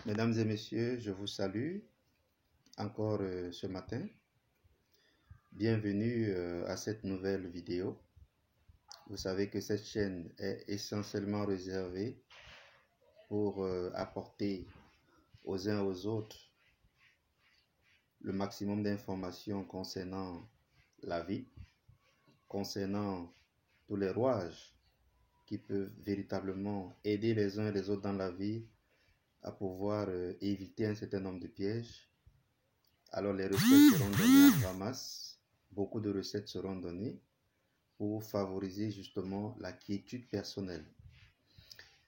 Mesdames et messieurs, je vous salue encore ce matin. Bienvenue à cette nouvelle vidéo. Vous savez que cette chaîne est essentiellement réservée pour apporter aux uns aux autres le maximum d'informations concernant la vie, concernant tous les rouages qui peuvent véritablement aider les uns et les autres dans la vie à pouvoir éviter un certain nombre de pièges. Alors les recettes seront données en ramasse. Beaucoup de recettes seront données pour favoriser justement la quiétude personnelle.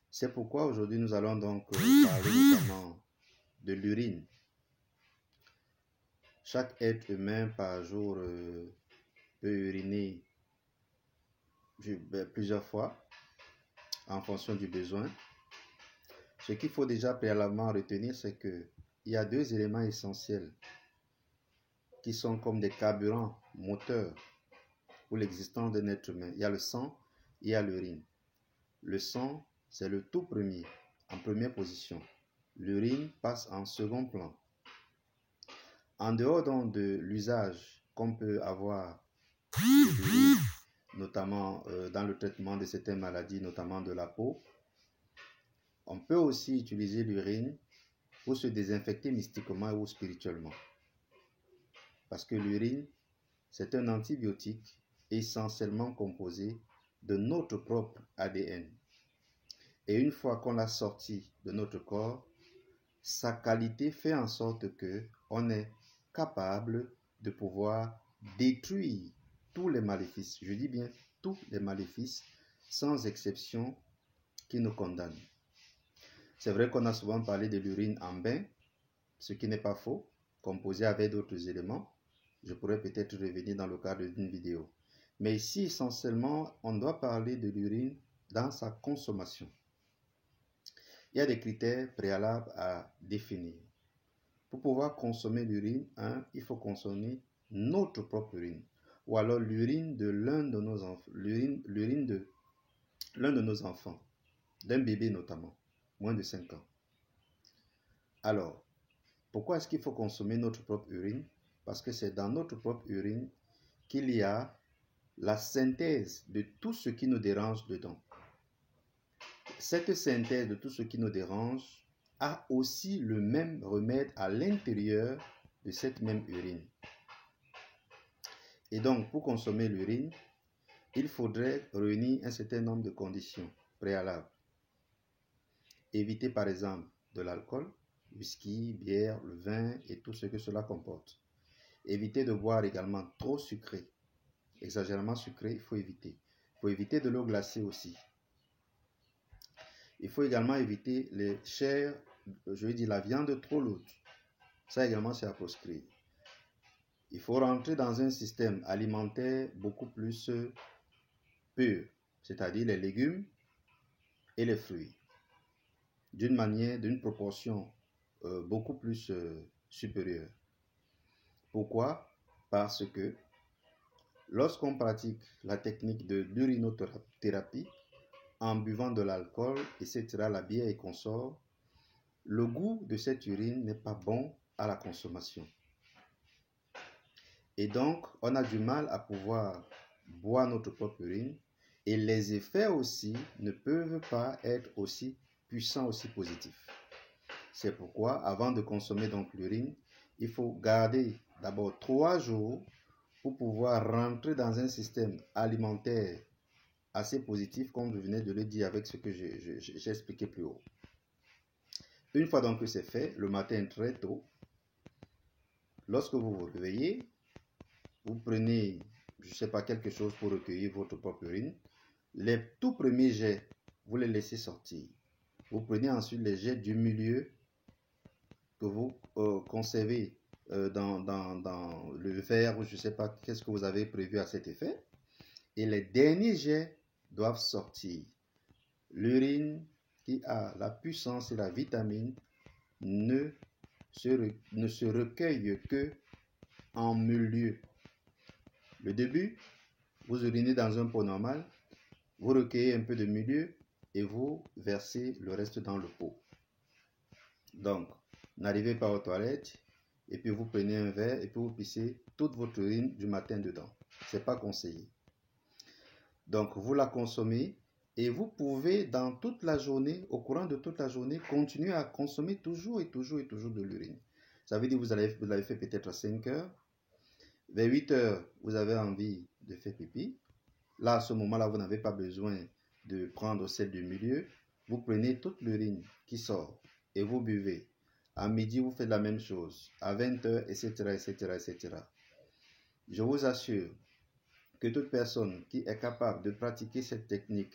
C'est pourquoi aujourd'hui nous allons donc parler notamment de l'urine. Chaque être humain par jour peut uriner plusieurs fois en fonction du besoin. Ce qu'il faut déjà préalablement retenir, c'est qu'il y a deux éléments essentiels qui sont comme des carburants moteurs pour l'existence d'un être humain. Il y a le sang et il y a l'urine. Le sang, c'est le tout premier, en première position. L'urine passe en second plan. En dehors donc de l'usage qu'on peut avoir de l'urine, notamment dans le traitement de certaines maladies, notamment de la peau, on peut aussi utiliser l'urine pour se désinfecter mystiquement ou spirituellement. Parce que l'urine, c'est un antibiotique essentiellement composé de notre propre ADN. Et une fois qu'on l'a sorti de notre corps, sa qualité fait en sorte qu'on est capable de pouvoir détruire tous les maléfices. Je dis bien tous les maléfices, sans exception, qui nous condamnent. C'est vrai qu'on a souvent parlé de l'urine en bain, ce qui n'est pas faux, composé avec d'autres éléments. Je pourrais peut-être revenir dans le cadre d'une vidéo. Mais ici, essentiellement, on doit parler de l'urine dans sa consommation. Il y a des critères préalables à définir. Pour pouvoir consommer l'urine, il faut consommer notre propre urine. Ou alors l'urine de l'un de nos enfants, l'urine de l'un de nos enfants, d'un bébé notamment, moins de 5 ans. Alors, pourquoi est-ce qu'il faut consommer notre propre urine? Parce que c'est dans notre propre urine qu'il y a la synthèse de tout ce qui nous dérange dedans. Cette synthèse de tout ce qui nous dérange a aussi le même remède à l'intérieur de cette même urine. Et donc, pour consommer l'urine, il faudrait réunir un certain nombre de conditions préalables. Éviter par exemple de l'alcool, whisky, bière, le vin et tout ce que cela comporte. Éviter de boire également trop sucré. Exagérément sucré, il faut éviter. Il faut éviter de l'eau glacée aussi. Il faut également éviter les chairs, la viande trop lourde. Ça également, c'est à proscrire. Il faut rentrer dans un système alimentaire beaucoup plus pur, c'est-à-dire les légumes et les fruits, d'une proportion beaucoup plus supérieure. Pourquoi? Parce que lorsqu'on pratique la technique de l'urinothérapie, en buvant de l'alcool, etc., la bière et consorts, le goût de cette urine n'est pas bon à la consommation. Et donc, on a du mal à pouvoir boire notre propre urine et les effets aussi ne peuvent pas être aussi puissants, aussi positifs. C'est pourquoi, avant de consommer donc l'urine, il faut garder d'abord 3 jours pour pouvoir rentrer dans un système alimentaire assez positif, comme je venais de le dire avec ce que j'ai expliqué plus haut. Une fois donc que c'est fait, le matin très tôt, lorsque vous vous réveillez, vous prenez, quelque chose pour recueillir votre propre urine. Les tout premiers jets, vous les laissez sortir. Vous prenez ensuite les jets du milieu que vous conservez dans le verre, ou je ne sais pas qu'est-ce que vous avez prévu à cet effet. Et les derniers jets doivent sortir. L'urine qui a la puissance et la vitamine ne se recueille que en milieu. Le début, vous urinez dans un pot normal, vous recueillez un peu de milieu et vous versez le reste dans le pot. Donc, n'arrivez pas aux toilettes et puis vous prenez un verre et puis vous pissez toute votre urine du matin dedans. Ce n'est pas conseillé. Donc, vous la consommez et vous pouvez, dans toute la journée, au courant de toute la journée, continuer à consommer toujours et toujours et toujours de l'urine. Ça veut dire que vous l'avez fait peut-être à 5 heures. Vers 8 heures, vous avez envie de faire pipi. Là, à ce moment-là, vous n'avez pas besoin de prendre celle du milieu. Vous prenez toute l'urine qui sort et vous buvez. À midi, vous faites la même chose. À 20 heures, etc., etc., etc. Je vous assure que toute personne qui est capable de pratiquer cette technique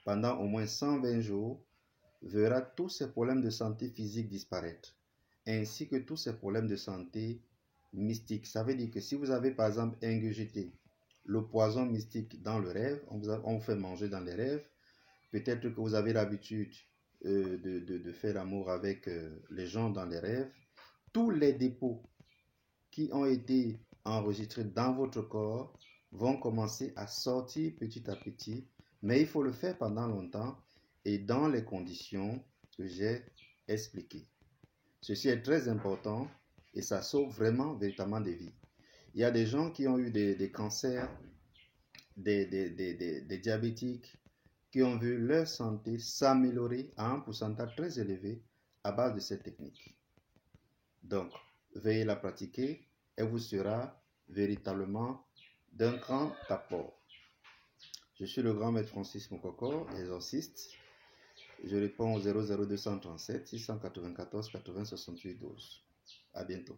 pendant au moins 120 jours verra tous ses problèmes de santé physique disparaître, ainsi que tous ses problèmes de santé mystique. Ça veut dire que si vous avez par exemple ingurgité le poison mystique dans le rêve, on vous fait manger dans les rêves, peut-être que vous avez l'habitude de faire l'amour avec les gens dans les rêves, tous les dépôts qui ont été enregistrés dans votre corps vont commencer à sortir petit à petit, mais il faut le faire pendant longtemps et dans les conditions que j'ai expliquées. Ceci est très important et ça sauve vraiment, véritablement des vies. Il y a des gens qui ont eu des cancers, des diabétiques, qui ont vu leur santé s'améliorer à un pourcentage très élevé à base de cette technique. Donc, veuillez la pratiquer et vous sera véritablement d'un grand apport. Je suis le grand maître Francis Mokoko, exorciste. Je réponds au 00237 694 80 68 12. À bientôt.